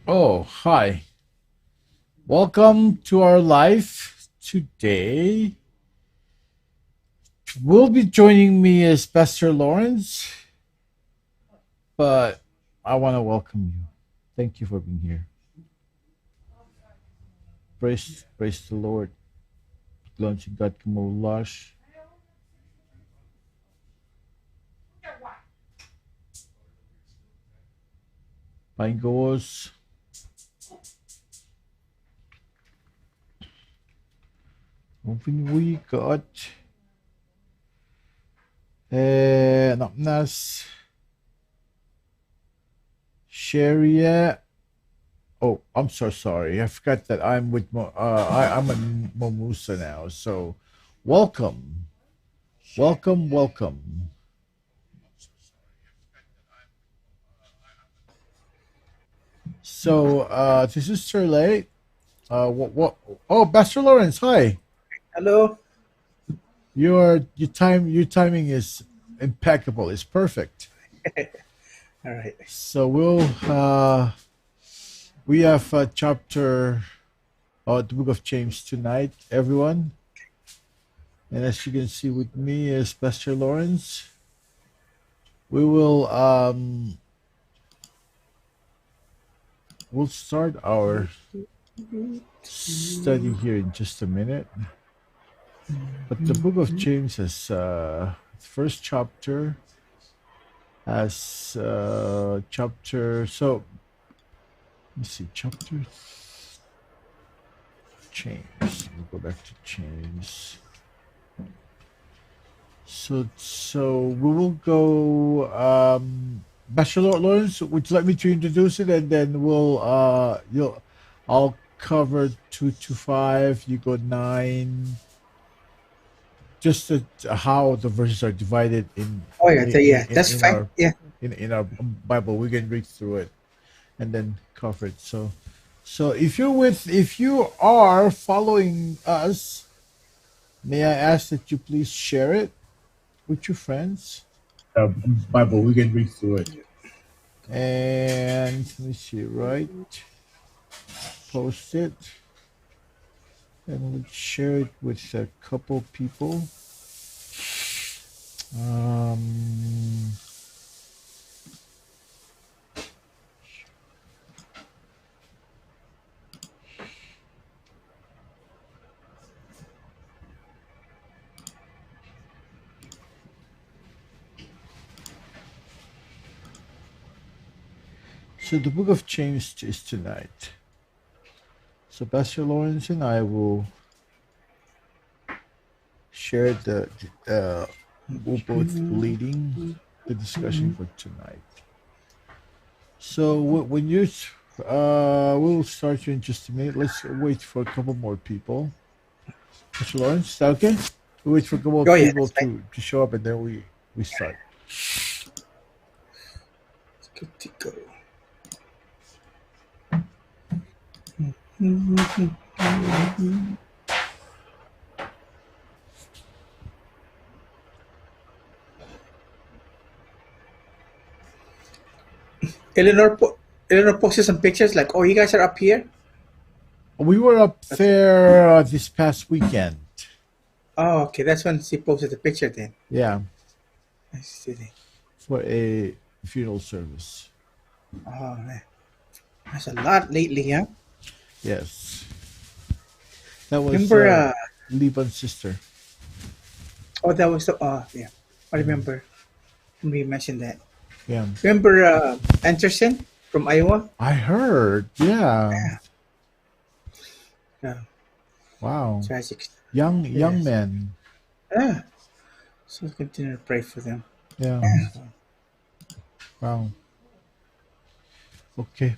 Oh, hi. Welcome to our live today. Will be joining me as Pastor Lawrence, but I want to welcome you. Thank you for being here. Praise the Lord. Launching God Kamulash. Pangos. Moving we got Naknas Sharia. Oh, I'm so sorry. I forgot that I'm with I'm a Momusa now. So, welcome, welcome. So, this is Sir Lay. What? Oh, Pastor Lawrence, hi. Hello. Your timing is impeccable. It's perfect. All right. So we have chapter the book of James tonight, everyone. And as you can see with me is Pastor Lawrence. We will we'll start our study here in just a minute. But the book of James has first chapter has chapter. So let me see, chapter James. Let me go back to James. So we will go. Bachelor Lawrence, would you like me to introduce it, and then I'll cover 2 to 5. You go 9. Just how the verses are divided Oh yeah, yeah, that's in fine. our Yeah. in our Bible. We can read through it and then cover it. So if you are following us, may I ask that you please share it with your friends? Bible, we can read through it. And let me see, right? Post it. And we'll share it with a couple people. Um, so the book of James is tonight. So Pastor Lawrence and I will share we'll both leading the discussion for tonight. So when you we'll start you in just a minute. Let's wait for a couple more people. Mr. Lawrence, is that okay? We wait for a couple of Oh yeah, people that's fine. to show up, and then we start. It's good to go. Eleanor, Eleanor posted some pictures like, "Oh, you guys are up here." We were up That's there this past weekend. Oh, okay. That's when she posted the picture. Then Yeah, I see. for a funeral service. Oh man, that's a lot lately, huh? Yes, that was Remember? Liban's sister. Oh, that was the. Oh yeah, I Mm, remember. We mentioned that. yeah, Remember Anderson from Iowa? I heard. Yeah, Yeah, wow, tragic. young Yes. man. Yeah. So continue to pray for them. Yeah, wow. Okay,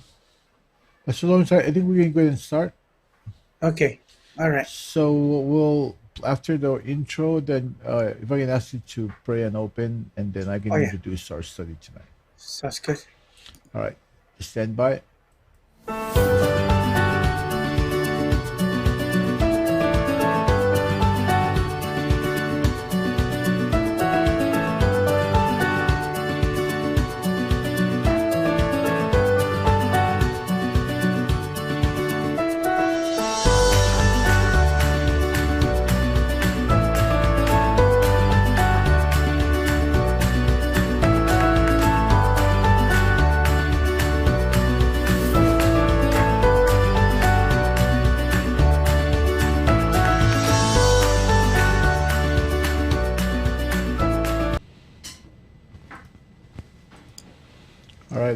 so long. I think we can go ahead and start. Okay. All right. So we'll after the intro, then if I can ask you to pray and open, and then I can Oh yeah. introduce our study tonight. Sounds good. All right, stand by.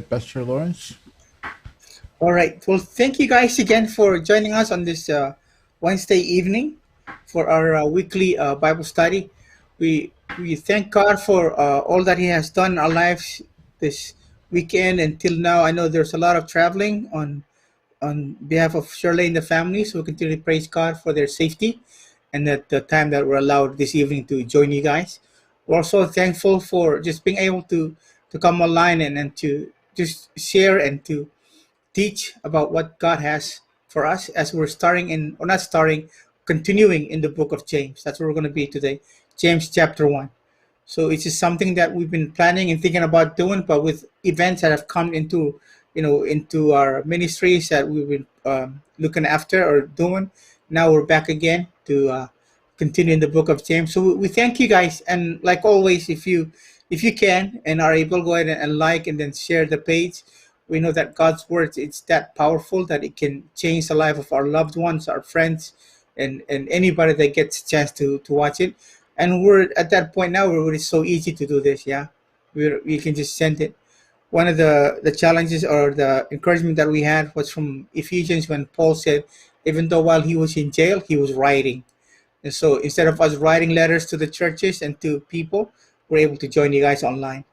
ahead, Pastor Lawrence. All right. Well, thank you guys again for joining us on this Wednesday evening for our weekly Bible study. We thank God for all that He has done in our lives this weekend until now. I know there's a lot of traveling on behalf of Shirley and the family, so we continue to praise God for their safety and that the time that we're allowed this evening to join you guys. We're also thankful for just being able to come online and to just share and to teach about what God has for us as we're starting in, or not starting, continuing in the book of James. That's where we're going to be today, James chapter 1. So it's just something that we've been planning and thinking about doing, but with events that have come into, into our ministries that we've been looking after or doing, now we're back again to continue in the book of James. So we thank you guys, and like always, if you can and are able, go ahead and like and then share the page. We know that God's word, it's that powerful that it can change the life of our loved ones, our friends, and anybody that gets a chance to watch it. And we're at that point now where it's so easy to do this. Yeah, we can just send it. One of the challenges or the encouragement that we had was from Ephesians, when Paul said, even though while he was in jail, he was writing. And so instead of us writing letters to the churches and to people, we're able to join you guys online.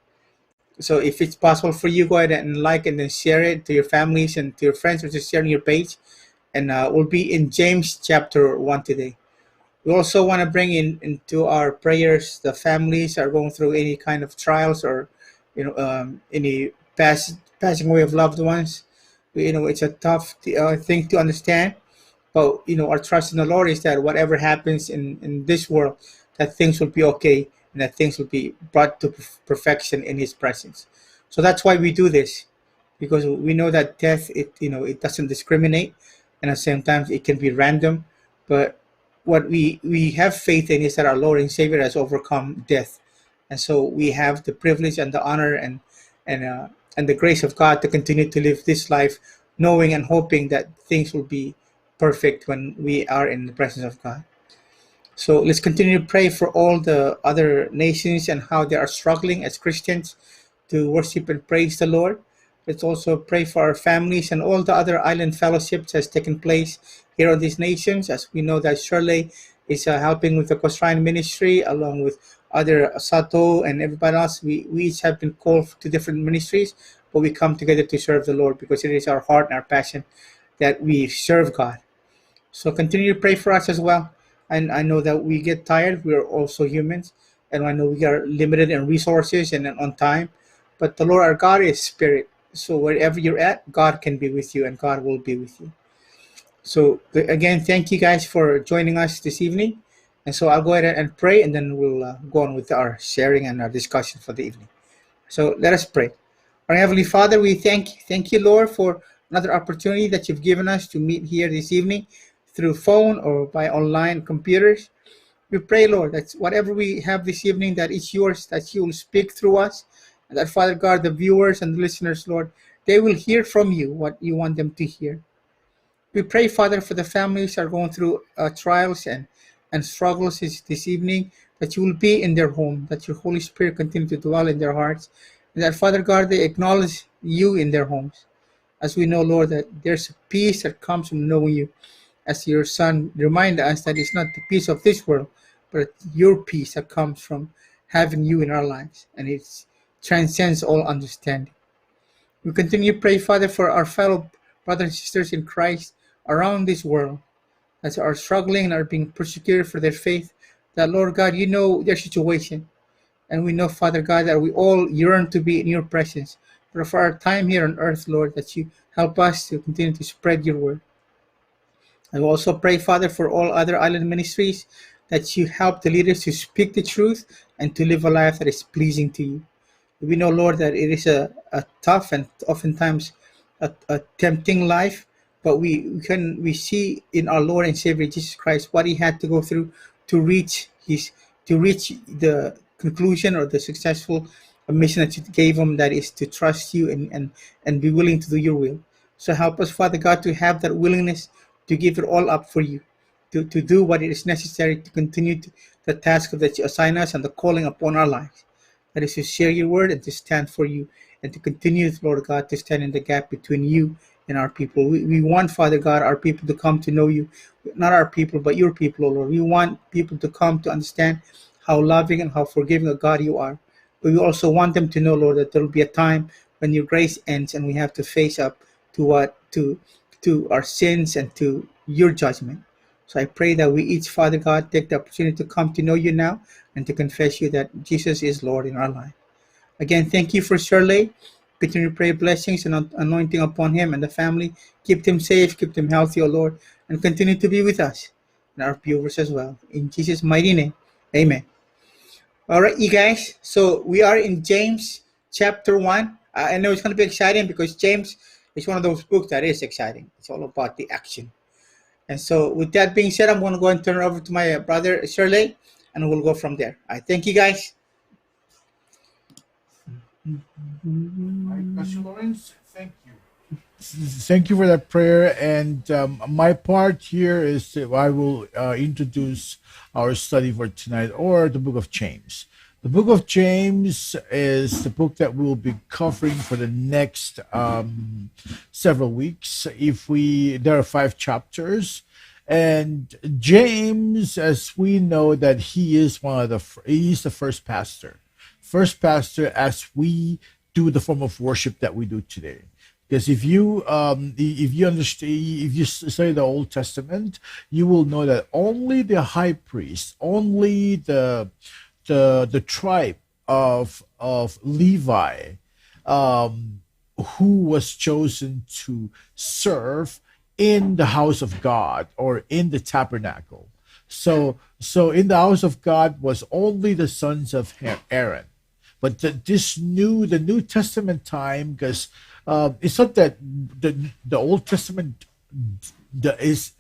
So if it's possible for you, go ahead and like and then share it to your families and to your friends, or just sharing your page. And we'll be in James chapter 1 today. We also want to bring in into our prayers the families are going through any kind of trials, or any passing away of loved ones. It's a tough thing to understand, but our trust in the Lord is that whatever happens in this world, that things will be okay, and that things will be brought to perfection in His presence. So that's why we do this, because we know that death, it doesn't discriminate, and at the same time it can be random. But what we have faith in is that our Lord and Savior has overcome death, and so we have the privilege and the honor and the grace of God to continue to live this life, knowing and hoping that things will be perfect when we are in the presence of God. So let's continue to pray for all the other nations and how they are struggling as Christians to worship and praise the Lord. Let's also pray for our families and all the other island fellowships has taken place here on these nations, as we know that Shirley is helping with the Cosrine ministry along with other Sato and everybody else. We each have been called to different ministries, but we come together to serve the Lord because it is our heart and our passion that we serve God. So continue to pray for us as well. And I know that we get tired. We are also humans. And I know we are limited in resources and on time. But the Lord our God is spirit. So wherever you're at, God can be with you and God will be with you. So again, thank you guys for joining us this evening. And so I'll go ahead and pray, and then we'll go on with our sharing and our discussion for the evening. So let us pray. Our Heavenly Father, we thank you, Lord, for another opportunity that you've given us to meet here this evening through phone or by online computers. We pray, Lord, that whatever we have this evening, that is yours, that you will speak through us, and that, Father God, the viewers and the listeners, Lord, they will hear from you what you want them to hear. We pray, Father, for the families that are going through trials and struggles this evening, that you will be in their home, that your Holy Spirit continue to dwell in their hearts, and that, Father God, they acknowledge you in their homes. As we know, Lord, that there's a peace that comes from knowing you. As your Son reminded us that it's not the peace of this world, but your peace that comes from having you in our lives, and it transcends all understanding. We continue to pray, Father, for our fellow brothers and sisters in Christ around this world that are struggling and are being persecuted for their faith. That, Lord God, you know their situation. And we know, Father God, that we all yearn to be in your presence. But for our time here on earth, Lord, that you help us to continue to spread your word. I will also pray, Father, for all other island ministries, that you help the leaders to speak the truth and to live a life that is pleasing to you. We know, Lord, that it is a tough and oftentimes a tempting life, but we see in our Lord and Savior Jesus Christ what he had to go through to reach the conclusion or the successful mission that you gave him, that is to trust you and be willing to do your will. So help us, Father God, to have that willingness to give it all up for you, to do what is necessary to continue the task that you assign us and the calling upon our lives. That is to share your word and to stand for you and to continue, Lord God, to stand in the gap between you and our people. We want, Father God, our people to come to know you, not our people, but your people, O Lord. We want people to come to understand how loving and how forgiving a God you are. But we also want them to know, Lord, that there will be a time when your grace ends and we have to face up to our sins and to your judgment. So I pray that we each, Father God, take the opportunity to come to know you now and to confess you that Jesus is Lord in our life. Again, thank you for Shirley. Continue to pray blessings and anointing upon him and the family. Keep them safe, keep them healthy, O Lord, and continue to be with us and our viewers as well. In Jesus' mighty name, amen. All right, you guys. So we are in James chapter 1. I know it's going to be exciting because James is one of those books that is exciting. It's all about the action. And so, with that being said, I'm going to go and turn it over to my brother Shirley, and we'll go from there. I thank you guys. All right, Pastor Lawrence, thank you. Thank you for that prayer. And my part here is that I will introduce our study for tonight, or the book of James. The book of James is the book that we'll be covering for the next several weeks. There are 5 chapters, and James, as we know, that he is he's the first pastor as we do the form of worship that we do today. Because if you understand, if you study the Old Testament, you will know that only the high priest, only the tribe of Levi, who was chosen to serve in the house of God or in the tabernacle. So in the house of God was only the sons of Aaron. But the New Testament time, because it's not that the Old Testament does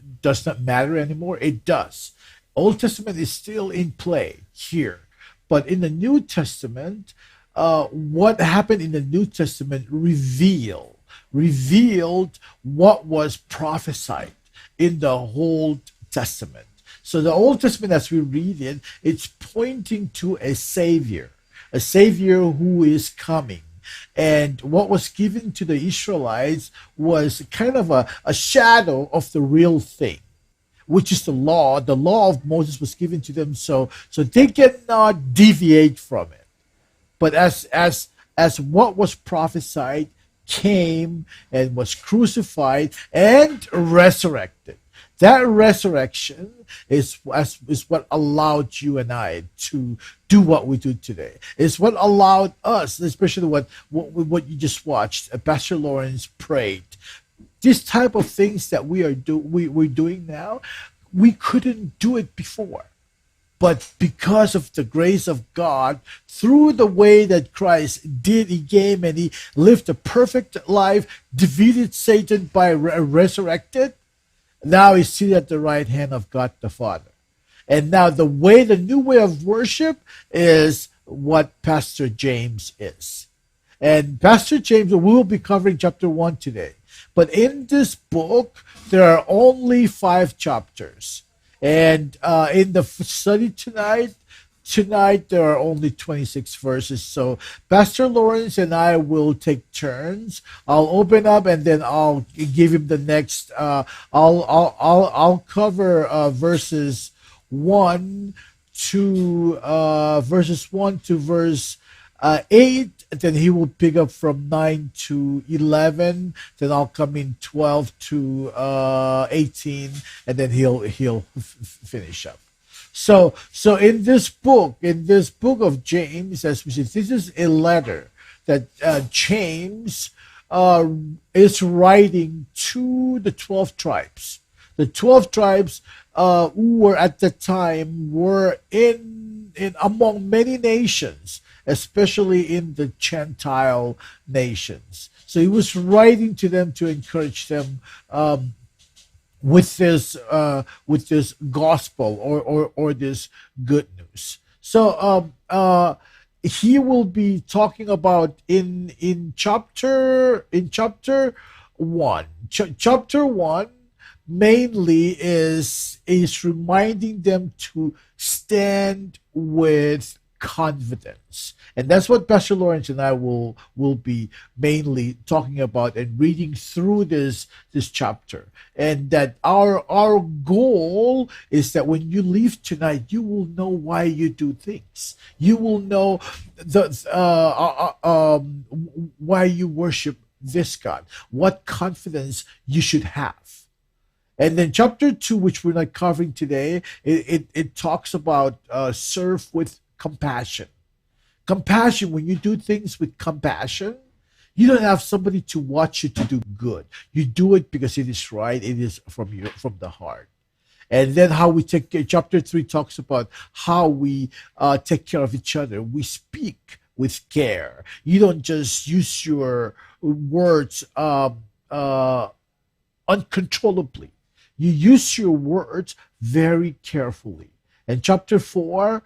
not matter anymore. It does. Old Testament is still in play here, but in the New Testament, what happened in the New Testament revealed what was prophesied in the Old Testament. So the Old Testament, as we read it, it's pointing to a Savior who is coming. And what was given to the Israelites was kind of a shadow of the real thing, which is the law. The law of Moses was given to them, so they cannot deviate from it. But as what was prophesied came and was crucified and resurrected, that resurrection is what allowed you and I to do what we do today. It's what allowed us, especially what you just watched. Pastor Lawrence prayed. This type of things that we're doing now, we couldn't do it before. But because of the grace of God, through the way that Christ did, he came and he lived a perfect life, defeated Satan by resurrected. Now he's seated at the right hand of God the Father. And now the new way of worship is what Pastor James is. And Pastor James, we will be covering chapter 1 today. But in this book, there are only 5 chapters. And in the study tonight there are only 26 verses. So Pastor Lawrence and I will take turns. I'll open up and then I'll give him the next. I'll cover verses 1 to verse 8. Then he will pick up from 9 to 11. Then I'll come in 12 to 18, and then he'll finish up. So in this book of James, as we see, this is a letter that James is writing to the 12 tribes. The 12 tribes who were at the time were in among many nations, especially in the Gentile nations. So he was writing to them to encourage them with this gospel or this good news. So he will be talking about in chapter 1. Chapter 1 mainly is reminding them to stand with confidence. And that's what Pastor Lawrence and I will be mainly talking about and reading through this chapter. And that our goal is that when you leave tonight, you will know why you do things. You will know the why you worship this God, what confidence you should have. And then chapter 2, which we're not covering today, it talks about serve with compassion. Compassion, when you do things with compassion, you don't have somebody to watch you to do good. You do it because it is right. It is from the heart. And then how we take care. Chapter 3 talks about how we take care of each other. We speak with care. You don't just use your words uncontrollably. You use your words very carefully. And chapter 4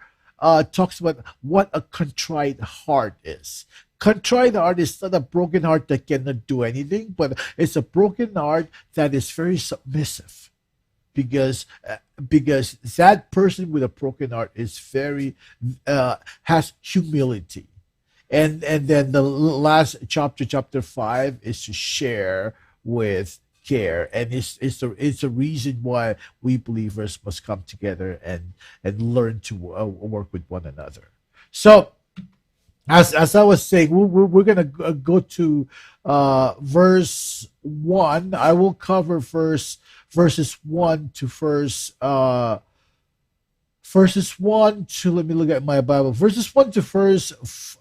talks about what a contrite heart is. Contrite heart is not a broken heart that cannot do anything, but it's a broken heart that is very submissive. Because that person with a broken heart is very has humility. And then the last chapter, chapter 5, is to share with care, and it's a reason why we believers must come together and learn to work with one another. So, as I was saying, we're gonna go to verse 1. I will cover verses 1 to let me look at my Bible. Verses 1 to verse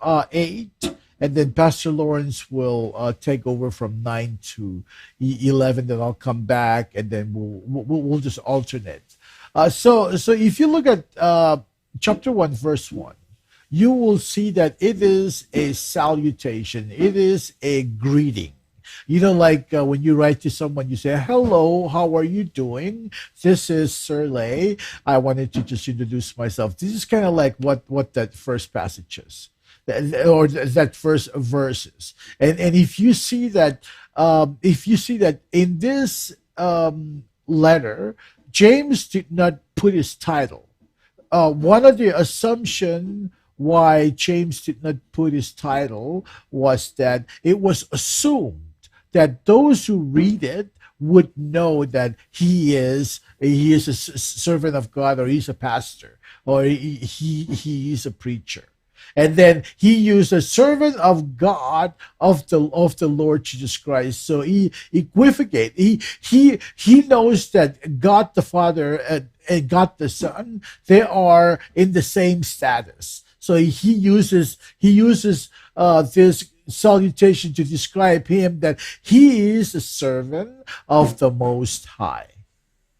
8, and then Pastor Lawrence will take over from 9 to 11. Then I'll come back, and then we'll just alternate. So if you look at chapter 1, verse 1, you will see that it is a salutation. It is a greeting. You know, like when you write to someone, you say, "Hello, how are you doing? This is Sir Lay. I wanted to just introduce myself." This is kind of like what that first passage is, or that first verses. And if you see that, in this letter, James did not put his title. One of the assumption why James did not put his title was that it was assumed that those who read it would know that he is a servant of God, or he's a pastor, or he is a preacher. And then he used a servant of God, of the Lord Jesus Christ. So he equivocate. He knows that God the Father and God the Son, they are in the same status. So he uses this salutation to describe him, that he is a servant of the Most High.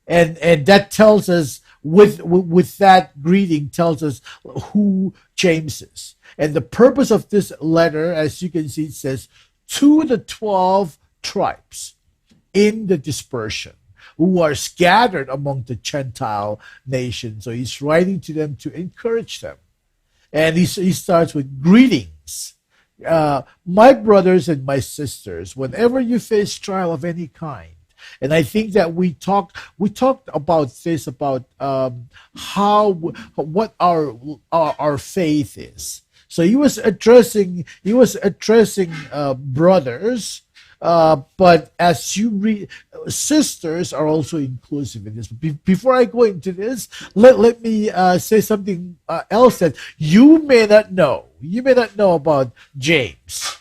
And that tells us, with that greeting, tells us who James is. And the purpose of this letter, as you can see, it says, to the 12 tribes in the dispersion, who are scattered among the Gentile nations. So he's writing to them to encourage them. And he starts with greetings. My brothers and my sisters, whenever you face trial of any kind, and I think that we talked about this, about what our faith is. So he was addressing brothers, but as you read, sisters are also inclusive in this. Before I go into this, let me say something else that you may not know. You may not know about James.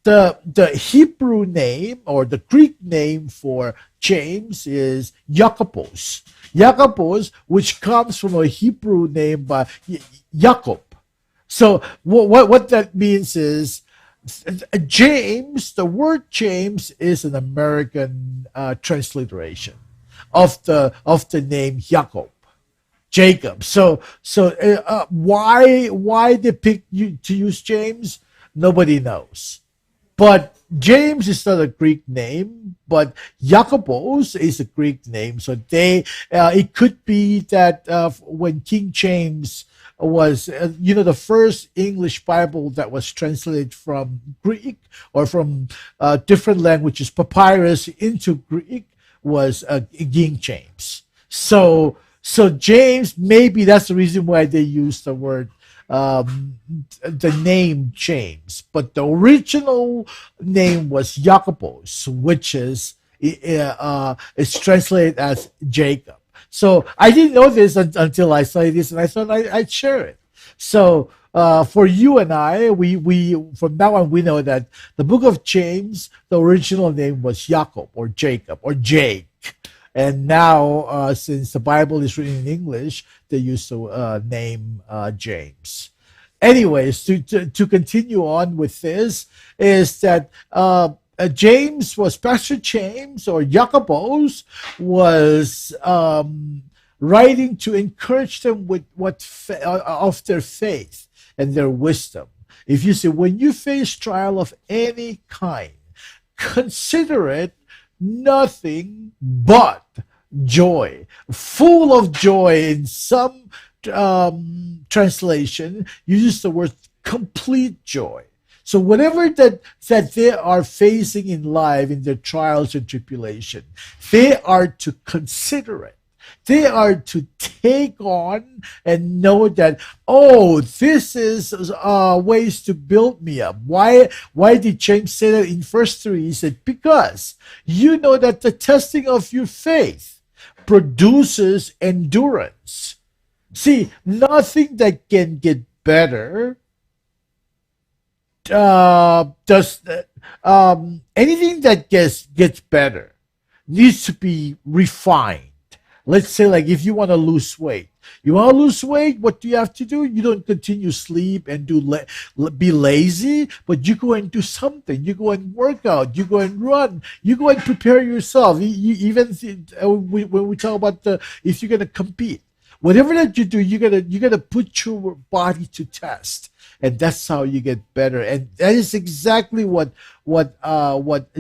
The Hebrew name, or the Greek name for James, is Jacobos. Jacobos, which comes from a Hebrew name by Jacob. So what that means is, James, the word James, is an American transliteration of the name Jacob. So why they picked you to use James? Nobody knows. But James is not a Greek name, but Jacobos is a Greek name. So it could be that when King James was, the first English Bible that was translated from Greek, or from different languages, papyrus, into Greek, was King James. So James, maybe that's the reason why they used the word the name James, but the original name was Jacobos, which is translated as Jacob. So I didn't know this until I saw this, and I thought I'd share it. So for you and I, we from now on we know that the book of James, the original name was Jacob or Jacob or Jake, and now since the Bible is written in English, they use the name James. Anyways, to continue on with this is that James was Pastor James or Jacobos was writing to encourage them with of their faith and their wisdom. If you see, when you face trial of any kind, consider it nothing but joy, full of joy. In some translation, uses the word complete joy. So whatever that they are facing in life, in their trials and tribulation, they are to consider it. They are to take on and know that, oh, this is ways to build me up. Why did James say that in verse 3? He said, because you know that the testing of your faith produces endurance. See, nothing that can get better does anything that gets better needs to be refined. Let's say, like, if you want to lose weight, what do you have to do? You don't continue sleep and be lazy, but you go and do something. You go and work out. You go and run. You go and prepare yourself. Even when we talk about if you're gonna compete, whatever that you do, you gotta put your body to test, and that's how you get better. And that is exactly what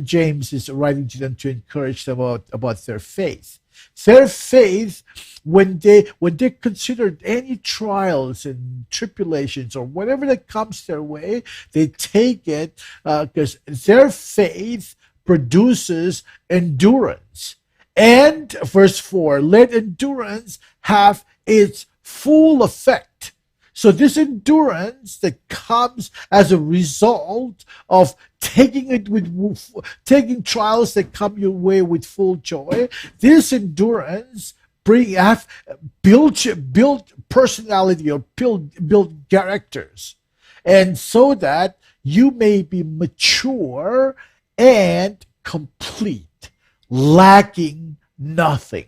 James is writing to them to encourage them about their faith. Their faith, when they consider any trials and tribulations or whatever that comes their way, they take it because their faith produces endurance. And verse 4, let endurance have its full effect. So this endurance that comes as a result of taking trials that come your way with full joy, this endurance build personality or build characters, and so that you may be mature and complete, lacking nothing.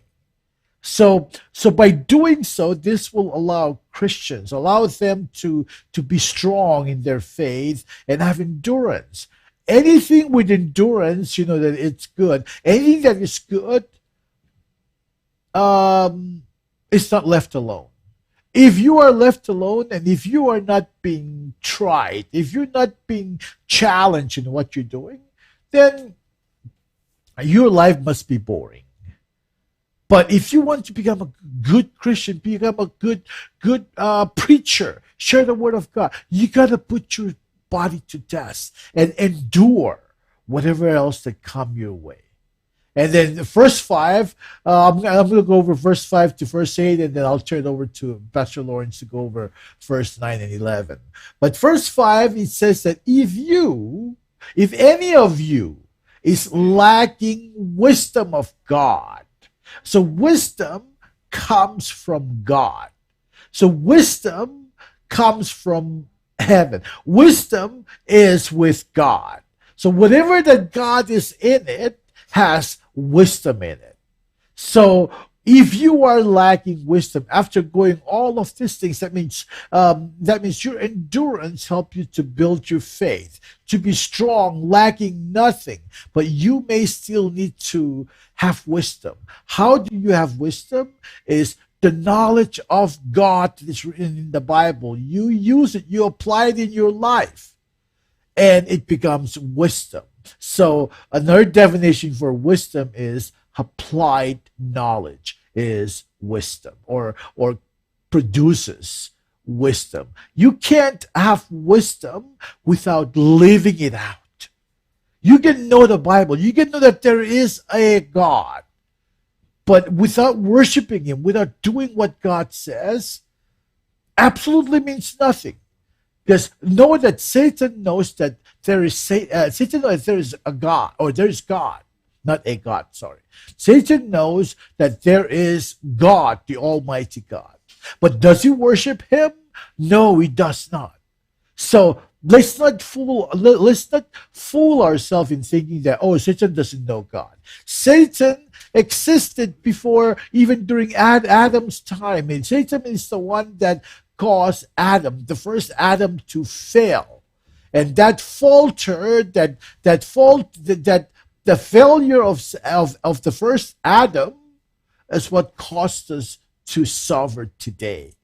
So by doing so, this will allow them to be strong in their faith and have endurance. Anything with endurance, you know that it's good. Anything that is good, is not left alone. If you are left alone and if you are not being tried, if you're not being challenged in what you're doing, then your life must be boring. But if you want to become a good Christian, become a good preacher, share the word of God, you got to put your body to test and endure whatever else that come your way. And then verse 5, I'm going to go over verse 5 to verse 8, and then I'll turn it over to Pastor Lawrence to go over verse 9 and 11. But verse 5, it says that if any of you is lacking wisdom of God, so wisdom comes from God. So wisdom comes from heaven. Wisdom is with God. So whatever that God is in it has wisdom in it. So if you are lacking wisdom after going all of these things, that means your endurance help you to build your faith, to be strong, lacking nothing. But you may still need to have wisdom. How do you have wisdom? Is the knowledge of God that is written in the Bible. You use it, you apply it in your life, and it becomes wisdom. So another definition for wisdom is applied knowledge is wisdom or produces wisdom. You can't have wisdom without living it out. You can know the Bible. You can know that there is a God. But without worshiping him, without doing what God says, absolutely means nothing. Because know that Satan knows that Satan knows there is a God, or there is God, not a God. Sorry, Satan knows that there is God, the Almighty God. But does he worship Him? No, he does not. So let's not fool ourselves in thinking that, oh, Satan doesn't know God. Satan existed before, even during Adam's time. And Satan is the one that caused Adam, the first Adam, to fail. And that falter, that fault, that the failure of the first Adam is what caused us to suffer today.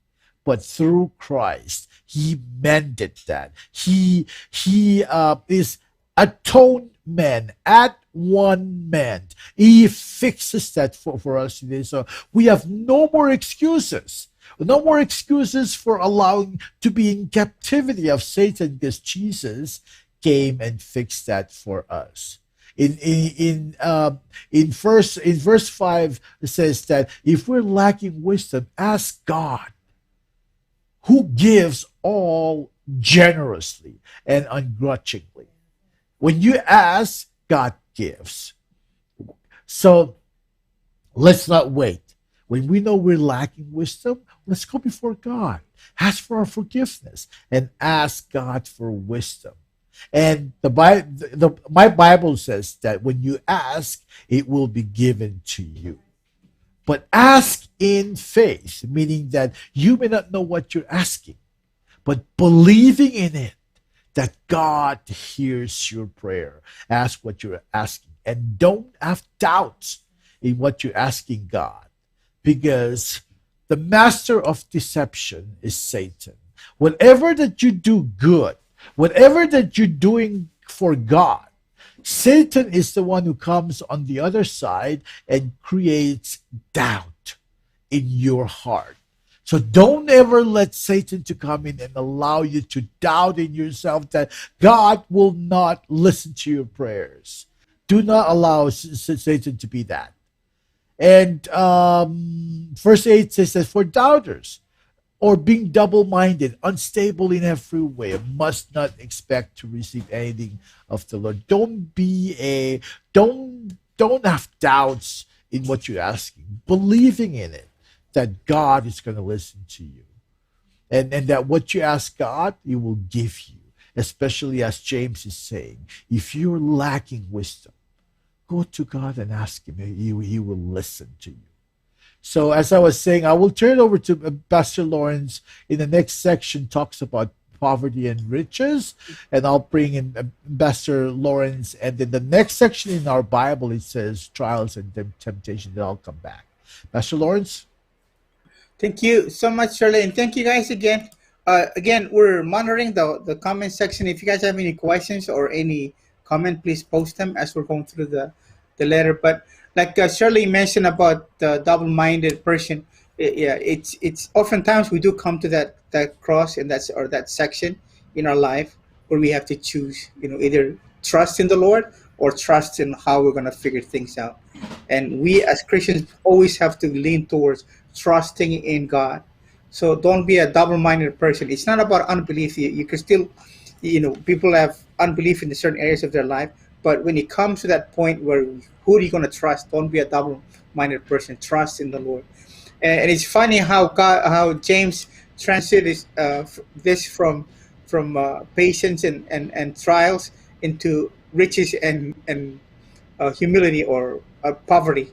But through Christ, He mended that. He is atonement at one man. He fixes that for us today. So we have no more excuses. No more excuses for allowing to be in captivity of Satan, because Jesus came and fixed that for us. In verse 5, it says that if we're lacking wisdom, ask God, who gives all generously and ungrudgingly. When you ask, God gives. So let's not wait. When we know we're lacking wisdom, let's go before God. Ask for our forgiveness and ask God for wisdom. And my Bible says that when you ask, it will be given to you. But ask in faith, meaning that you may not know what you're asking, but believing in it, that God hears your prayer. Ask what you're asking, and don't have doubts in what you're asking God, because the master of deception is Satan. Whatever that you do good, whatever that you're doing for God, Satan is the one who comes on the other side and creates doubt in your heart. So don't ever let Satan to come in and allow you to doubt in yourself that God will not listen to your prayers. Do not allow Satan to be that. And verse 8 says that for doubters, or being double-minded, unstable in every way, must not expect to receive anything of the Lord. Don't have doubts in what you're asking, believing in it, that God is going to listen to you. And that what you ask God, He will give you. Especially as James is saying, if you're lacking wisdom, go to God and ask Him. He will listen to you. So as I was saying, I will turn over to Pastor Lawrence in the next section, talks about poverty and riches, and I'll bring in Pastor Lawrence, and then the next section in our Bible, it says trials and temptation. Then I'll come back. Pastor Lawrence? Thank you so much, Shirley, and thank you guys again. Again, we're monitoring the comment section. If you guys have any questions or any comment, please post them as we're going through the letter. But like Shirley mentioned about the double-minded person, it's oftentimes we do come to that cross and that section in our life where we have to choose, either trust in the Lord or trust in how we're going to figure things out. And we as Christians always have to lean towards trusting in God. So don't be a double-minded person. It's not about unbelief. You can still, people have unbelief in certain areas of their life. But when it comes to that point where who are you going to trust? Don't be a double-minded person. Trust in the Lord. And it's funny how James translated this from patience and trials into riches and humility or poverty.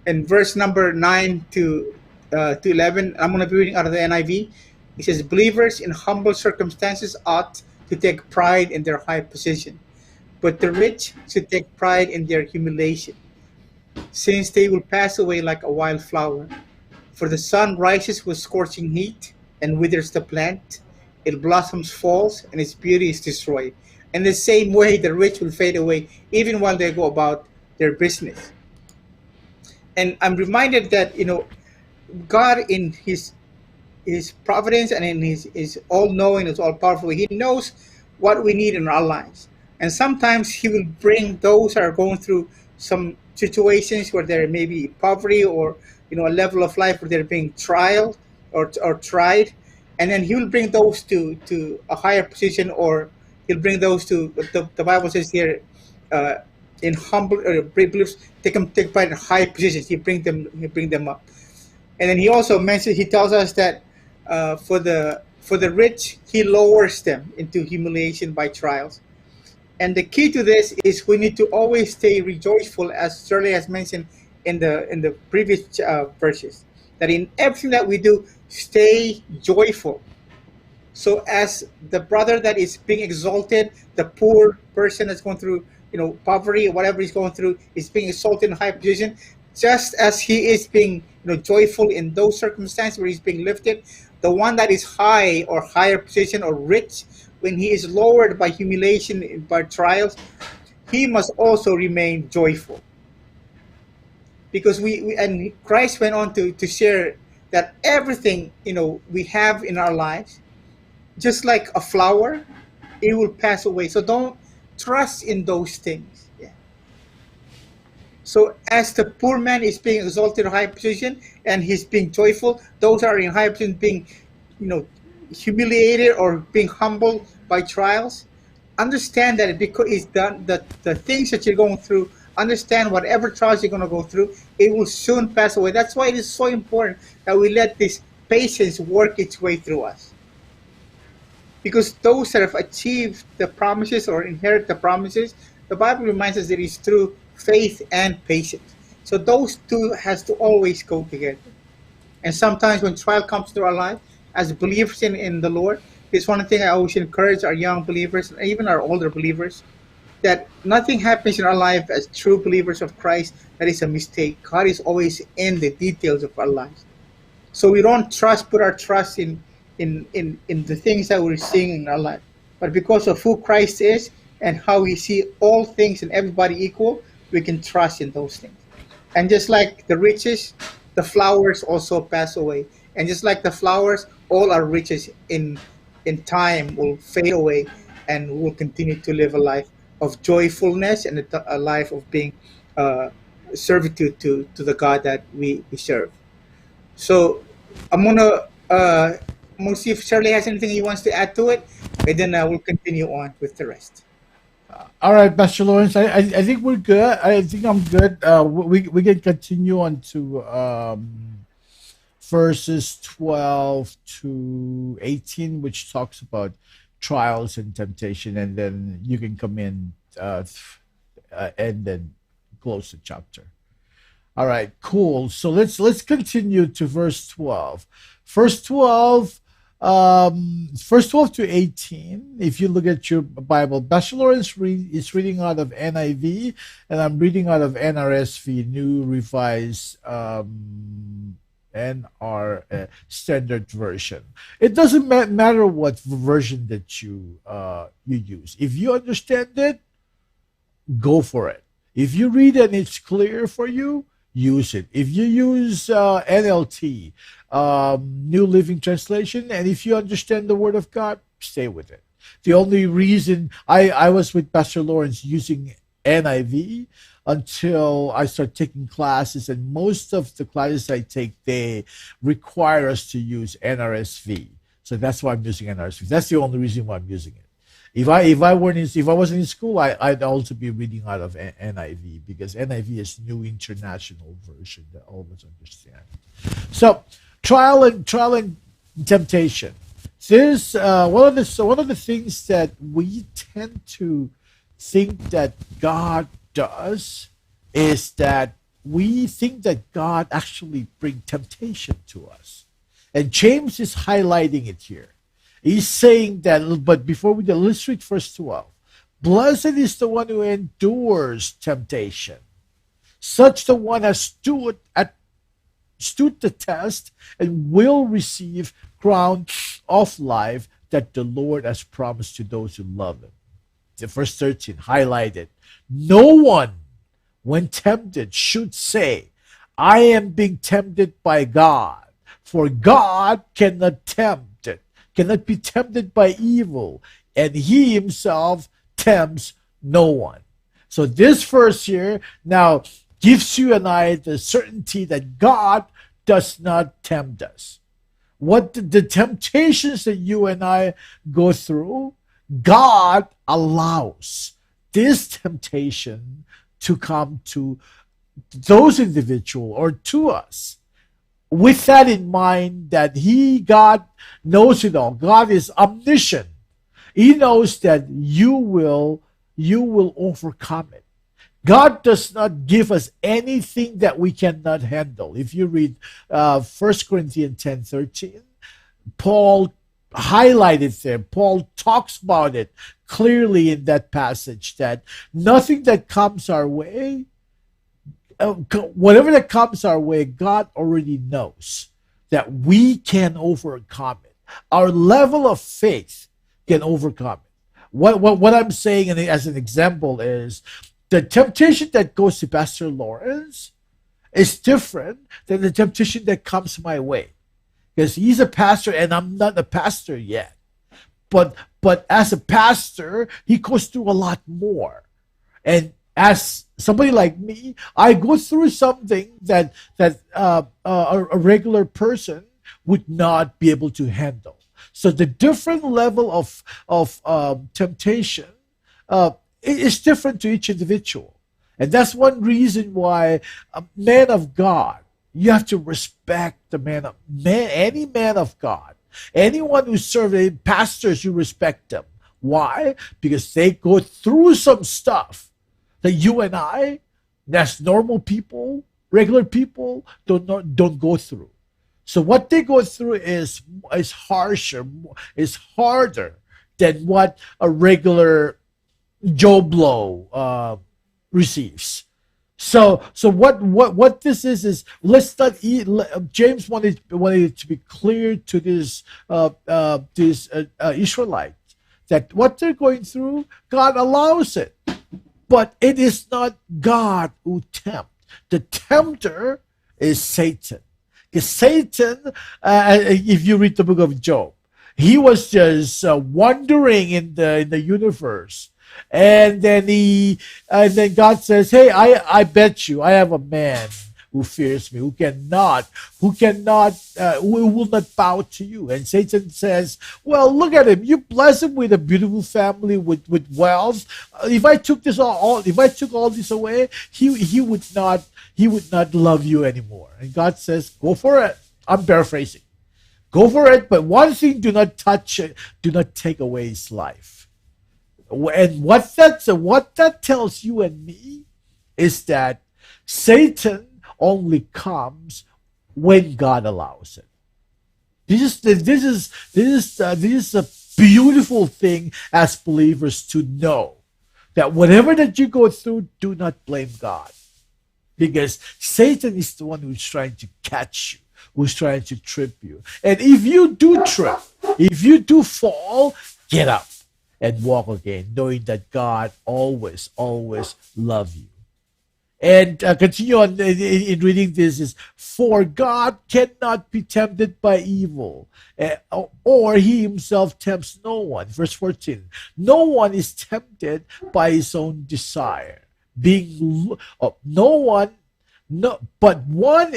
In verse number 9 to 11, I'm going to be reading out of the NIV. It says, believers in humble circumstances ought to take pride in their high position, but the rich should take pride in their humiliation, since they will pass away like a wild flower. For the sun rises with scorching heat and withers the plant. It blossoms, falls, and its beauty is destroyed. In the same way, the rich will fade away even while they go about their business. And I'm reminded that, God in his providence and in his all-knowing, is all-powerful, He knows what we need in our lives. And sometimes He will bring those that are going through some situations where there may be poverty or a level of life where they're being tried or tried. and then he will bring those to a higher position, or he'll bring those to the Bible says here, uh, in humble or beliefs, take part in high positions. He bring them up, and then he also mentions, he tells us that for the rich he lowers them into humiliation by trials. And the key to this is we need to always stay rejoiceful, as Shirley has mentioned in the previous verses. That in everything that we do, stay joyful. So as the brother that is being exalted, the poor person that's going through, poverty or whatever he's going through, is being exalted in high position, just as he is being, joyful in those circumstances where he's being lifted, the one that is high or higher position or rich, when he is lowered by humiliation, by trials, he must also remain joyful. Because we and Christ went on to share that everything, we have in our lives, just like a flower, it will pass away. So don't trust in those things. Yeah. So as the poor man is being exalted in high position and he's being joyful, those are in high position being, you know, humiliated or being humbled by trials. Understand that because it's done, that the things that you're going through, understand whatever trials you're going to go through, it will soon pass away. That's why it is so important that we let this patience work its way through us. Because those that have achieved the promises or inherit the promises, the Bible reminds us that it's through faith and patience. So those two has to always go together. And sometimes when trial comes to our life, as believers in the Lord, it's one thing I always encourage our young believers, and even our older believers, that nothing happens in our life as true believers of Christ that is a mistake. God is always in the details of our lives. So we don't put our trust in the things that we're seeing in our life. But because of who Christ is and how we see all things and everybody equal, we can trust in those things. And just like the riches, the flowers also pass away. And just like the flowers, all our riches in time will fade away, and we'll continue to live a life of joyfulness and a life of being uh, servitude to the God that we serve. So I'm gonna uh, I'm gonna see if Shirley has anything he wants to add to it, and then we'll continue on with the rest. All right, Pastor Lawrence, I think we're good. I think I'm good. We can continue on to verses 12 to 18, which talks about trials and temptation, and then you can come in and then close the chapter. All right, cool. So let's continue to verse 12. Verse 12, verse 12 to 18. If you look at your Bible, Bachelor is reading out of NIV, and I'm reading out of NRSV, New Revised NR Standard Version. It doesn't matter what version that you use. If you understand it, go for it. If you read and it's clear for you, use it. If you use NLT, New Living Translation, and if you understand the Word of God, stay with it. The only reason I was with Pastor Lawrence using NIV until I start taking classes, and most of the classes I take, they require us to use NRSV. So that's why I'm using NRSV. That's the only reason why I'm using it. If I wasn't in school, I'd also be reading out of NIV, because NIV is New International Version that all of us understand. So trial and temptation. There's one of the things that we tend to think that God does is that we think that God actually brings temptation to us, and James is highlighting it here. He's saying that, but before we do, let's read verse 12. Blessed is the one who endures temptation. Such the one has stood the test and will receive crown of life that the Lord has promised to those who love him. The verse 13, highlighted. No one, when tempted, should say, I am being tempted by God. For God cannot be tempted by evil, and he himself tempts no one. So this verse here now gives you and I the certainty that God does not tempt us. what the temptations that you and I go through, God allows this temptation to come to those individual or to us, with that in mind, that God knows it all. God is omniscient. He knows that you will overcome it. God does not give us anything that we cannot handle. If you read 1 Corinthians 10:13, Paul highlighted there. Paul talks about it clearly in that passage, that nothing that comes our way, whatever that comes our way, God already knows that we can overcome it. Our level of faith can overcome it. What I'm saying, and as an example, is the temptation that goes to Pastor Lawrence is different than the temptation that comes my way, because he's a pastor and I'm not a pastor yet. But as a pastor, he goes through a lot more. And as somebody like me, I go through something that a regular person would not be able to handle. So the different level of temptation is different to each individual, and that's one reason why a man of God, you have to respect any man of God, anyone who serves, pastors, you respect them. Why? Because they go through some stuff that you and I, that's normal people, regular people, don't go through. So what they go through is harsher, is harder than what a regular Joe Blow receives. So what this is, let's not eat. James wanted it to be clear to this Israelite that what they're going through, God allows it. But it is not God who tempts. The tempter is Satan. Because Satan, if you read the book of Job, he was just wandering in the universe, and then God says, "Hey, I bet you I have a man who fears me, who will not bow to you." And Satan says, "Well, look at him. You bless him with a beautiful family, with wealth. If I took all this away, he would not love you anymore." And God says, "Go for it." I'm paraphrasing. Go for it, but one thing: do not touch it. Do not take away his life. And what that tells you and me is that Satan only comes when God allows it. This is a beautiful thing as believers to know, that whatever that you go through, do not blame God, because Satan is the one who's trying to catch you, who's trying to trip you. And if you do trip, if you do fall, get up and walk again, knowing that God always loves you. And continue on in reading this is, for God cannot be tempted by evil, or he himself tempts no one. Verse 14, no one is tempted by his own desire. But one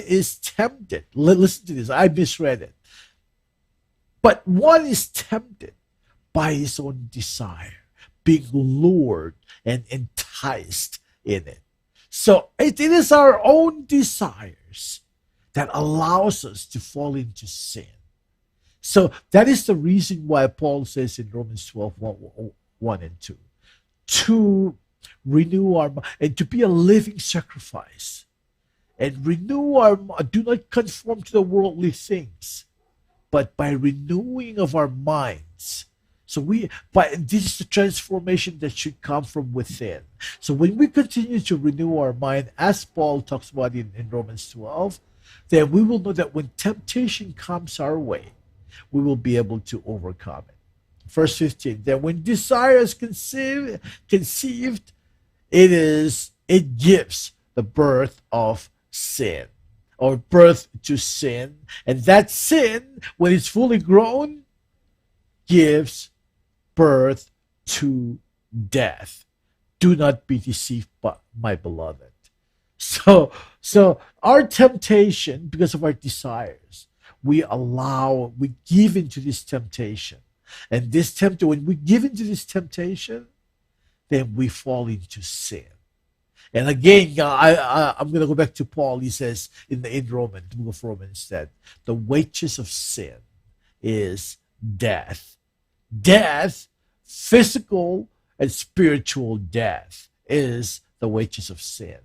is tempted. Listen to this, I misread it. But one is tempted by his own desire, being lured and enticed in it. So it is our own desires that allows us to fall into sin. So that is the reason why Paul says in Romans 12, 1 and 2, to renew our mind and to be a living sacrifice. And renew our mind. Do not conform to the worldly things, but by renewing of our minds. So this is the transformation that should come from within. So when we continue to renew our mind, as Paul talks about in Romans 12, then we will know that when temptation comes our way, we will be able to overcome it. Verse 15, that when desire is conceived, it gives the birth of sin, or birth to sin. And that sin, when it's fully grown, gives birth to death. Do not be deceived, my beloved. So our temptation, because of our desires, we give into this temptation. And when we give into this temptation, then we fall into sin. And again, I'm going to go back to Paul. He says in Romans, the book of Romans, that the wages of sin is death. Death, physical and spiritual death, is the wages of sin.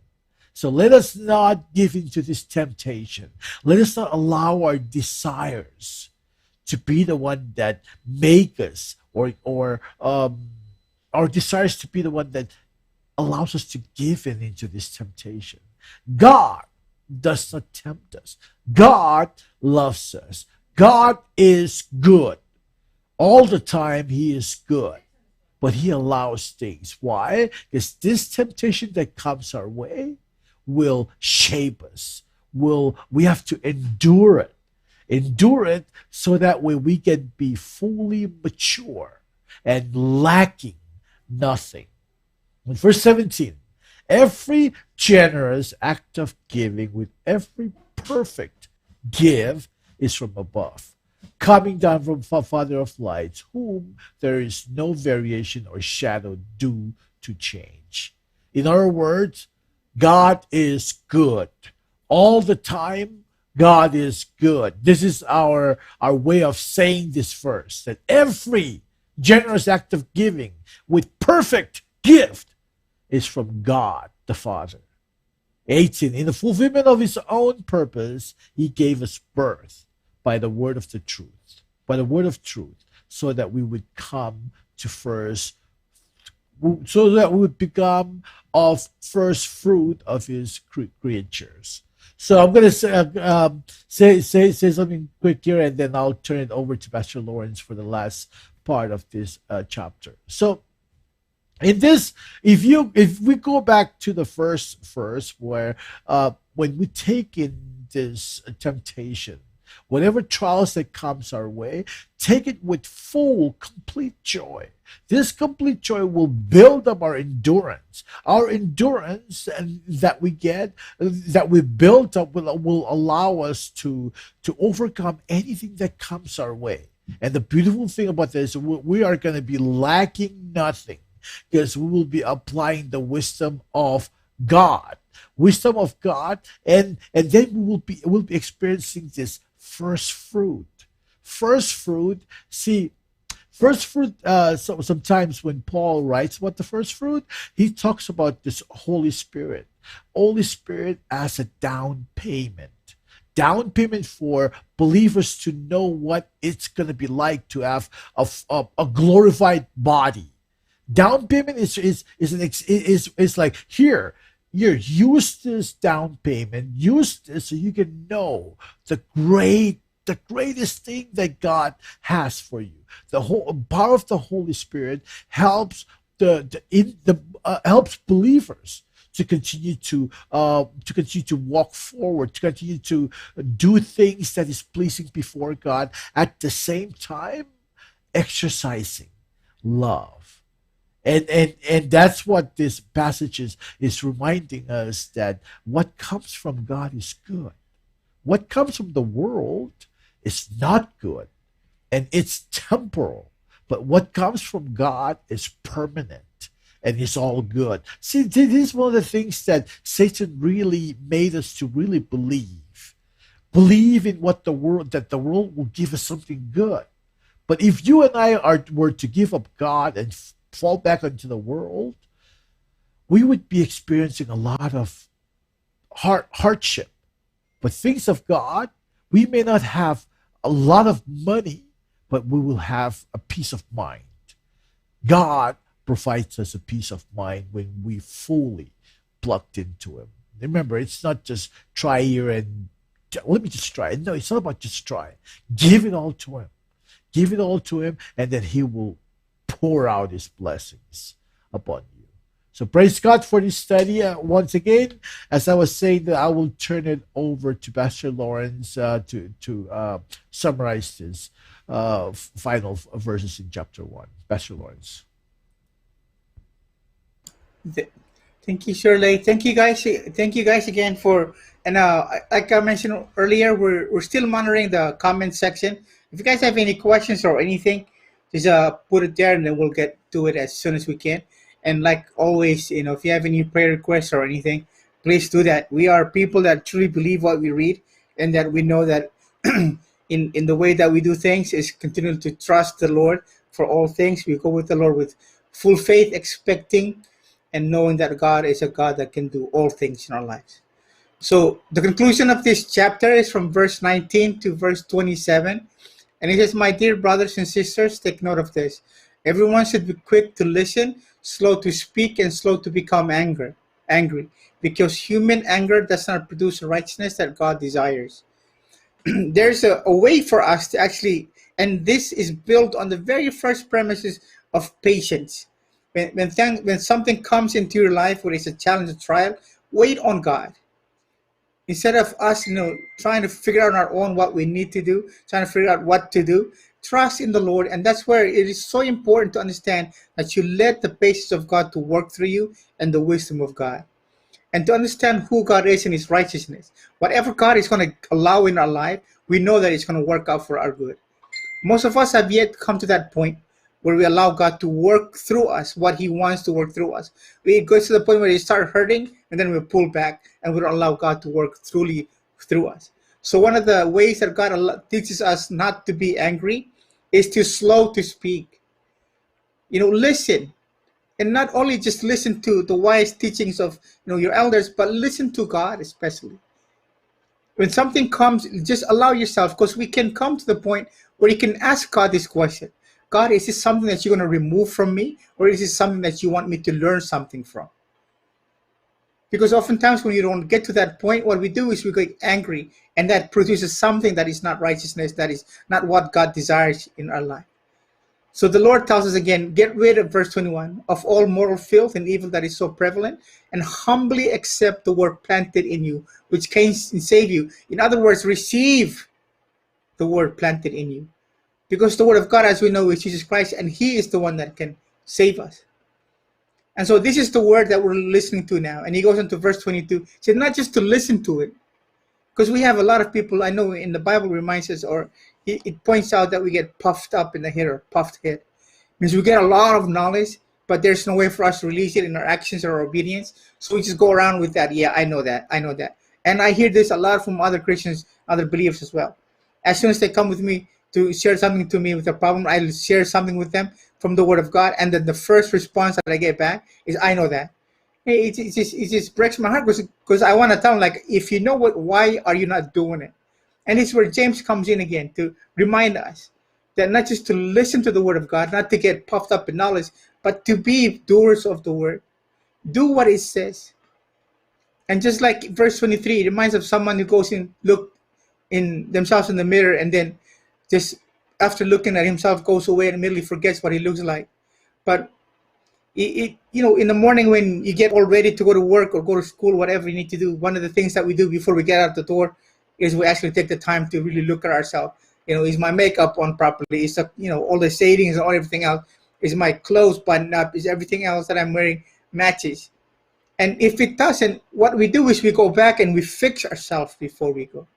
So let us not give in to this temptation. Let us not allow our desires to be the one that make us, or our desires to be the one that allows us to give in into this temptation. God does not tempt us. God loves us. God is good. All the time, He is good. But He allows things. Why? Because this temptation that comes our way will shape us. We have to endure it. Endure it so that way we can be fully mature and lacking nothing. In verse 17, every generous act of giving with every perfect give is from above, coming down from Father of lights, whom there is no variation or shadow due to change. In other words, God is good. All the time, God is good. This is our way of saying this verse, that every generous act of giving with perfect gift is from God the Father. 18. In the fulfillment of His own purpose, He gave us birth by the word of the truth, so that we would come to so that we would become of first fruit of His creatures. So I'm going to say something quick here, and then I'll turn it over to Pastor Lawrence for the last part of this chapter. So in this, if we go back to the first verse, where when we take in this temptation, whatever trials that comes our way, take it with full, complete joy. This complete joy will build up our endurance. Our endurance and that we get, that we built up, will allow us to overcome anything that comes our way. And the beautiful thing about this, we are going to be lacking nothing, because we will be applying the wisdom of God. Wisdom of God, and then we'll be experiencing this first fruit. First fruit, see, first fruit, so sometimes when Paul writes about the first fruit, he talks about this Holy Spirit. Holy Spirit as a down payment. Down payment for believers to know what it's going to be like to have a glorified body. Down payment is like, here, use this down payment, use this so you can know the greatest thing that God has for you. The whole power of the Holy Spirit helps helps believers to continue to walk forward, to continue to do things that is pleasing before God, at the same time exercising love. And that's what this passage is reminding us, that what comes from God is good. What comes from the world is not good, and it's temporal. But what comes from God is permanent, and it's all good. See, this is one of the things that Satan really made us to really believe. Believe in what that the world will give us something good. But if you and I were to give up God and fall back into the world, we would be experiencing a lot of hardship. But things of God, we may not have a lot of money, but we will have a peace of mind. God provides us a peace of mind when we fully plugged into Him. Remember, it's not just try here and let me just try. No, it's not about just try. Give it all to Him. Give it all to Him, and then He will pour out His blessings upon you. So praise God for this study. Once again, as I was saying, that I will turn it over to Pastor Lawrence to summarize this final verses in chapter 1. Pastor Lawrence. Thank you, Shirley. Thank you, guys. Thank you, guys, again for. And like I mentioned earlier, we're still monitoring the comment section. If you guys have any questions or anything, just put it there, and then we'll get to it as soon as we can. And like always, if you have any prayer requests or anything, please do that. We are people that truly believe what we read, and that we know that in the way that we do things is continue to trust the Lord for all things. We go with the Lord with full faith, expecting and knowing that God is a God that can do all things in our lives. So the conclusion of this chapter is from verse 19 to verse 27. And it says, "My dear brothers and sisters, take note of this. Everyone should be quick to listen, slow to speak, and slow to become angry, because human anger does not produce the righteousness that God desires." There's a way for us to actually, and this is built on the very first premises of patience. When something comes into your life, whether it's a challenge, a trial, wait on God. Instead of us, trying to figure out on our own what we need to do, trying to figure out what to do, trust in the Lord. And that's where it is so important to understand that you let the patience of God to work through you and the wisdom of God. And to understand who God is and his righteousness. Whatever God is going to allow in our life, we know that it's going to work out for our good. Most of us have yet come to that point where we allow God to work through us what he wants to work through us. We go to the point where we start hurting, and then we pull back, and we don't allow God to work truly through us. So one of the ways that God teaches us not to be angry is to slow to speak. Listen. And not only just listen to the wise teachings of your elders, but listen to God especially. When something comes, just allow yourself, because we can come to the point where you can ask God this question: God, is this something that you're going to remove from me, or is this something that you want me to learn something from? Because oftentimes when you don't get to that point, what we do is we get angry, and that produces something that is not righteousness, that is not what God desires in our life. So the Lord tells us again, get rid of, verse 21, of all moral filth and evil that is so prevalent, and humbly accept the word planted in you, which can save you. In other words, receive the word planted in you. Because the word of God, as we know, is Jesus Christ, and he is the one that can save us. And so this is the word that we're listening to now. And he goes into verse 22. He said, not just to listen to it, because we have a lot of people, I know in the Bible reminds us, or it points out that we get puffed up in the head, or puffed head. It means we get a lot of knowledge, but there's no way for us to release it in our actions or our obedience. So we just go around with that. Yeah, I know that. I know that. And I hear this a lot from other Christians, other believers as well. As soon as they come with me to share something to me with a problem, I'll share something with them from the Word of God. And then the first response that I get back is, I know that. It just breaks my heart, because I want to tell them, like, if you know what, why are you not doing it? And it's where James comes in again to remind us that not just to listen to the word of God, not to get puffed up in knowledge, but to be doers of the word. Do what it says. And just like verse 23, it reminds of someone who goes in, look in themselves in the mirror, and then just after looking at himself goes away and immediately forgets what he looks like. But in the morning when you get all ready to go to work or go to school, whatever you need to do, one of the things that we do before we get out the door is we actually take the time to really look at ourselves. Is my makeup on properly? Is all the shadings and all everything else? Is my clothes buttoned up? Is everything else that I'm wearing matches? And if it doesn't, what we do is we go back and we fix ourselves before we go.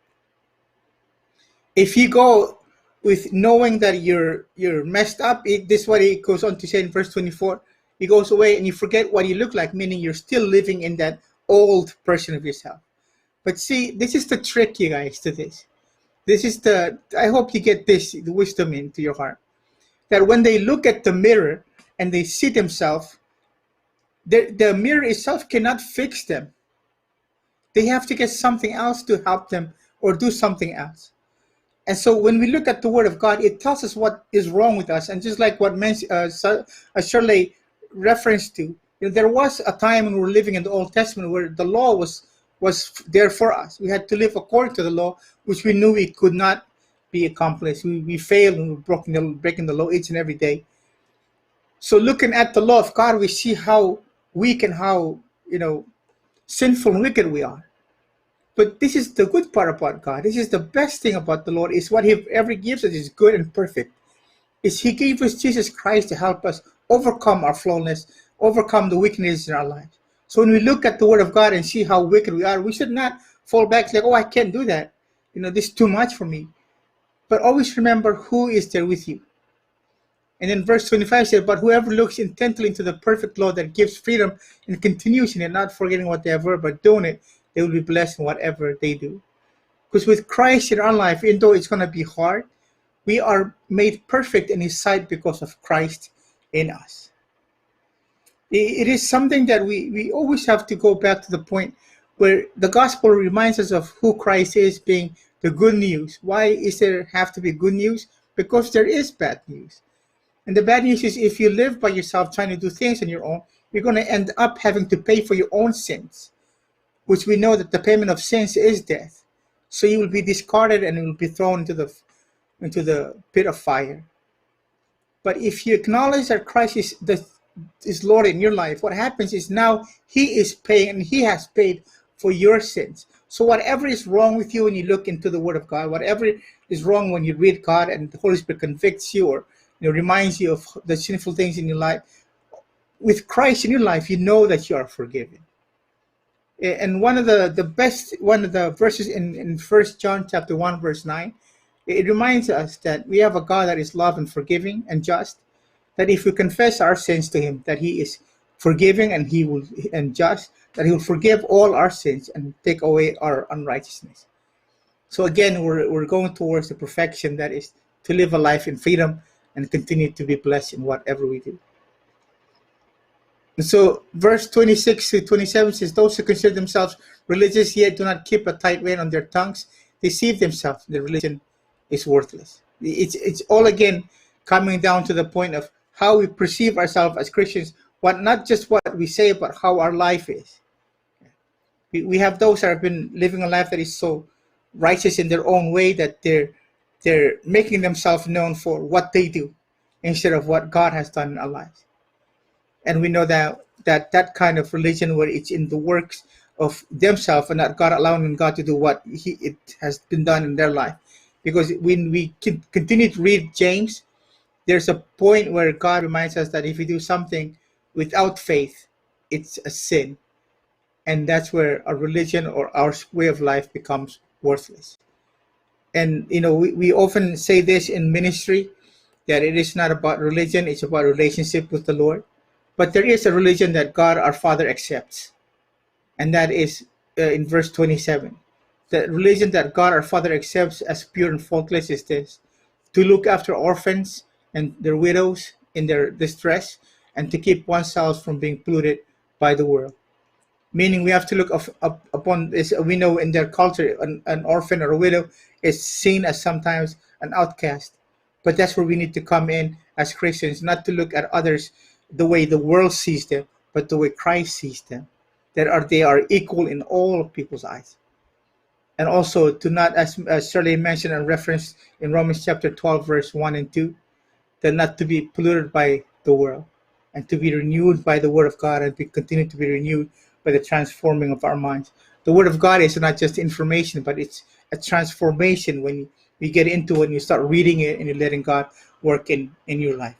If you go with knowing that you're messed up, this is what he goes on to say in verse 24. He goes away and you forget what you look like, meaning you're still living in that old version of yourself. But see, this is the trick, you guys, to this. I hope you get the wisdom into your heart. That when they look at the mirror and they see themselves, the mirror itself cannot fix them. They have to get something else to help them or do something else. And so when we look at the word of God, it tells us what is wrong with us. And just like what Shirley referenced to, there was a time when we were living in the Old Testament where the law was there for us. We had to live according to the law, which we knew it could not be accomplished. We failed and we're breaking the law each and every day. So looking at the law of God, we see how weak and how sinful and wicked we are. But this is the good part about God. This is the best thing about the Lord, is what he ever gives us is good and perfect. Is he gave us Jesus Christ to help us overcome our flawness, overcome the weaknesses in our lives. So when we look at the Word of God and see how wicked we are, we should not fall back like, oh, I can't do that. This is too much for me. But always remember who is there with you. And then verse 25 said, but whoever looks intently into the perfect law that gives freedom and continues in it, not forgetting what they have heard, but doing it, they will be blessed in whatever they do. Because with Christ in our life, even though it's going to be hard, we are made perfect in His sight because of Christ in us. It is something that we always have to go back to the point where the gospel reminds us of who Christ is, being the good news. Why is there have to be good news? Because there is bad news. And the bad news is if you live by yourself trying to do things on your own, you're going to end up having to pay for your own sins, which we know that the payment of sins is death. So you will be discarded and you will be thrown into the pit of fire. But if you acknowledge that Christ is Lord in your life, what happens is now He is paying, and He has paid for your sins. So whatever is wrong with you when you look into the Word of God, whatever is wrong when you read God and the Holy Spirit convicts you or reminds you of the sinful things in your life, with Christ in your life, you know that you are forgiven. And one of the verses in 1 John chapter 1 verse 9, it reminds us that we have a God that is love and forgiving and just, that if we confess our sins to Him, that He is forgiving and just, that He will forgive all our sins and take away our unrighteousness. So again, we're going towards the perfection that is to live a life in freedom and continue to be blessed in whatever we do. And so verse 26 to 27 says, those who consider themselves religious yet do not keep a tight rein on their tongues deceive themselves. Their religion is worthless. It's all again coming down to the point of how we perceive ourselves as Christians, not just what we say, but how our life is. We have those that have been living a life that is so righteous in their own way that they're making themselves known for what they do instead of what God has done in our lives. And we know that kind of religion where it's in the works of themselves and not God, allowing God to do what it has been done in their life. Because when we continue to read James, there's a point where God reminds us that if we do something without faith, it's a sin. And that's where our religion or our way of life becomes worthless. And we often say this in ministry, that it is not about religion, it's about relationship with the Lord. But there is a religion that God our Father accepts, and that is in verse 27. The religion that God our Father accepts as pure and faultless is this: to look after orphans and their widows in their distress, and to keep oneself from being polluted by the world. Meaning we have to look upon this. We know in their culture, an orphan or a widow is seen as sometimes an outcast. But that's where we need to come in as Christians, not to look at others the way the world sees them, but the way Christ sees them. They are equal in all of people's eyes. And also to not, as Shirley mentioned and referenced in Romans chapter 12, verse 1 and 2, that not to be polluted by the world, and to be renewed by the Word of God, and continue to be renewed by the transforming of our minds. The Word of God is not just information, but it's a transformation when you get into it and you start reading it and you're letting God work in your life.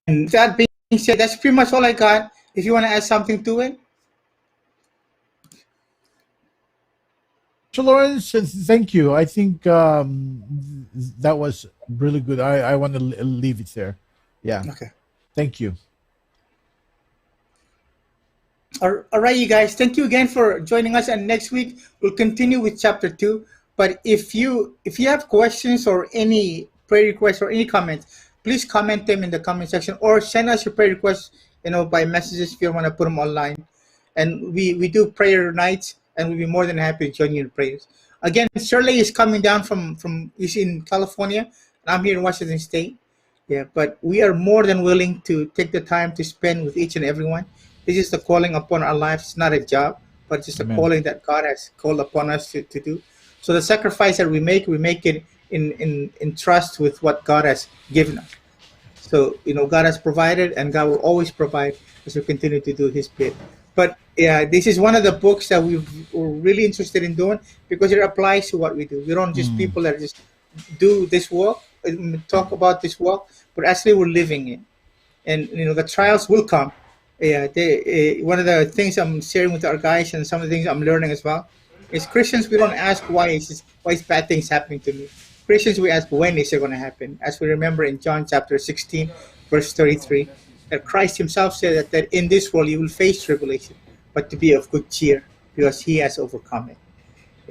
And that being said, that's pretty much all I got. If you want to add something to it. So Lawrence, thank you. I think that was really good. I want to leave it there. Yeah. Okay. Thank you. All right, you guys. Thank you again for joining us. And next week we'll continue with chapter 2. But if you have questions or any prayer requests or any comments, please comment them in the comment section or send us your prayer requests, by messages if you want to put them online. And we do prayer nights, and we'll be more than happy to join you in prayers. Again, Shirley is coming down from he's in California, and I'm here in Washington State. Yeah, but we are more than willing to take the time to spend with each and everyone. This is the calling upon our lives. It's not a job, but just a calling that God has called upon us to do. So the sacrifice that we make it in trust with what God has given us. So, God has provided, and God will always provide as we continue to do His bit. But yeah, this is one of the books that we're really interested in doing because it applies to what we do. We don't just people that just do this walk, talk about this walk, but actually we're living it. And, the trials will come, Yeah, one of the things I'm sharing with our guys and some of the things I'm learning as well is Christians, we don't ask why is bad things happening to me. Christians, we ask when is it going to happen. As we remember in John chapter 16, verse 33, that Christ himself said that in this world you will face tribulation, but to be of good cheer because he has overcome it.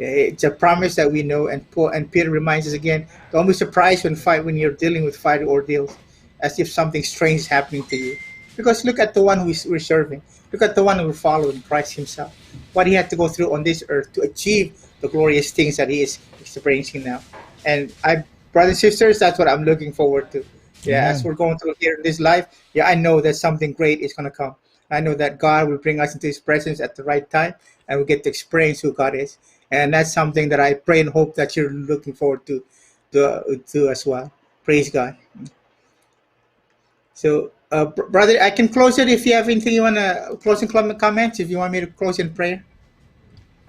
It's a promise that we know, and Paul and Peter reminds us again: don't be surprised when you're dealing with fiery ordeals, as if something strange is happening to you. Because look at the one we're serving. Look at the one we're following, Christ Himself. What He had to go through on this earth to achieve the glorious things that He is experiencing now. And brothers and sisters, that's what I'm looking forward to. Yeah, as Amen. we're going through here in this life, yeah, I know that something great is going to come. I know that God will bring us into His presence at the right time, and we get to experience who God is. And that's something that I pray and hope that you're looking forward to as well. Praise God. So, brother, I can close it if you have anything you want to closing comments. If you want me to close in prayer.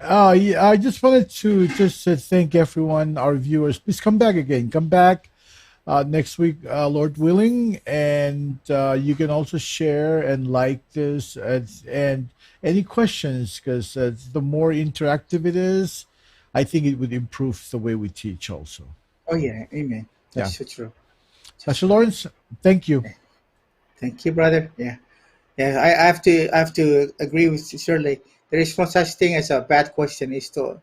Yeah, I just wanted to just thank everyone, our viewers. Please come back again. Come back next week, Lord willing, and you can also share and like this and any questions because the more interactive it is, I think it would improve the way we teach. Also, Oh yeah, Amen. yeah. That's so true. So Pastor true. Lawrence, thank you. Thank you, brother. Yeah. Yeah, I have to agree with Shirley. There is no such thing as a bad question. It's the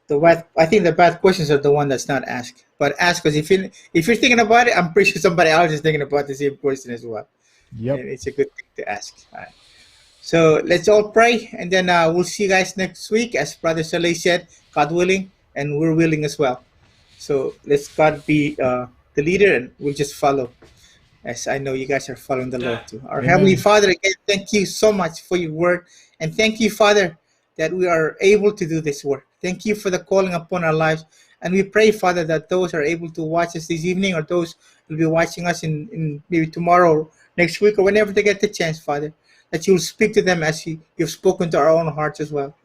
what I think the bad questions are the one that's not asked. But ask because if you're thinking about it, I'm pretty sure somebody else is thinking about the same question as well. Yep. And it's a good thing to ask. All right. So let's all pray, and then we'll see you guys next week, as Brother Shirley said, God willing, and we're willing as well. So let's God be the leader, and we'll just follow as I know you guys are following the Lord too. Our Heavenly Amen. Father, again, thank you so much for your word. And thank you, Father, that we are able to do this work. Thank you for the calling upon our lives. And we pray, Father, that those are able to watch us this evening or those will be watching us in maybe tomorrow, or next week, or whenever they get the chance, Father, that you will speak to them as you've spoken to our own hearts as well.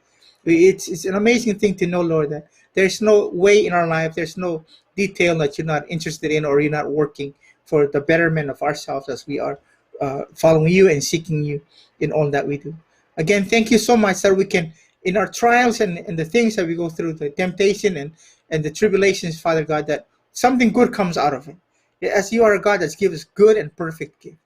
It's an amazing thing to know, Lord, that there's no way in our life, there's no detail that you're not interested in or you're not working for the betterment of ourselves as we are following you and seeking you in all that we do. Again, thank you so much that we can, in our trials and the things that we go through, the temptation and the tribulations, Father God, that something good comes out of it. As you are a God that's given us good and perfect gift.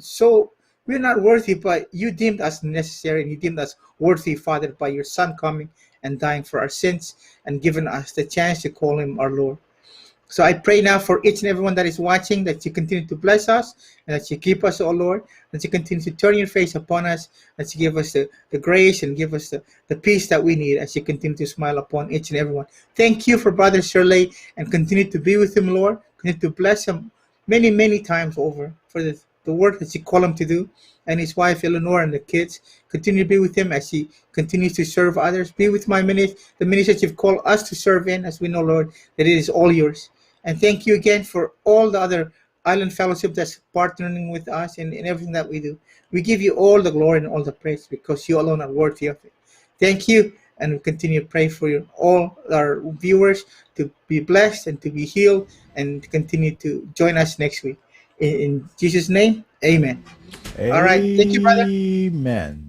So we're not worthy, but you deemed us necessary and you deemed us worthy, Father, by your Son coming and dying for our sins and giving us the chance to call him our Lord. So I pray now for each and everyone that is watching that you continue to bless us and that you keep us, oh Lord, that you continue to turn your face upon us, that you give us the grace and give us the peace that we need as you continue to smile upon each and everyone. Thank you for Brother Shirley and continue to be with him, Lord. Continue to bless him many, many times over for the work that you call him to do. And his wife Eleanor and the kids continue to be with him as he continues to serve others. Be with my ministry, the ministry that you've called us to serve in, as we know, Lord, that it is all yours. And thank you again for all the other Island Fellowship that's partnering with us in everything that we do. We give you all the glory and all the praise because you alone are worthy of it. Thank you, and we continue to pray for you, all our viewers to be blessed and to be healed and to continue to join us next week. In Jesus' name, amen. All right. Thank you, brother. Amen.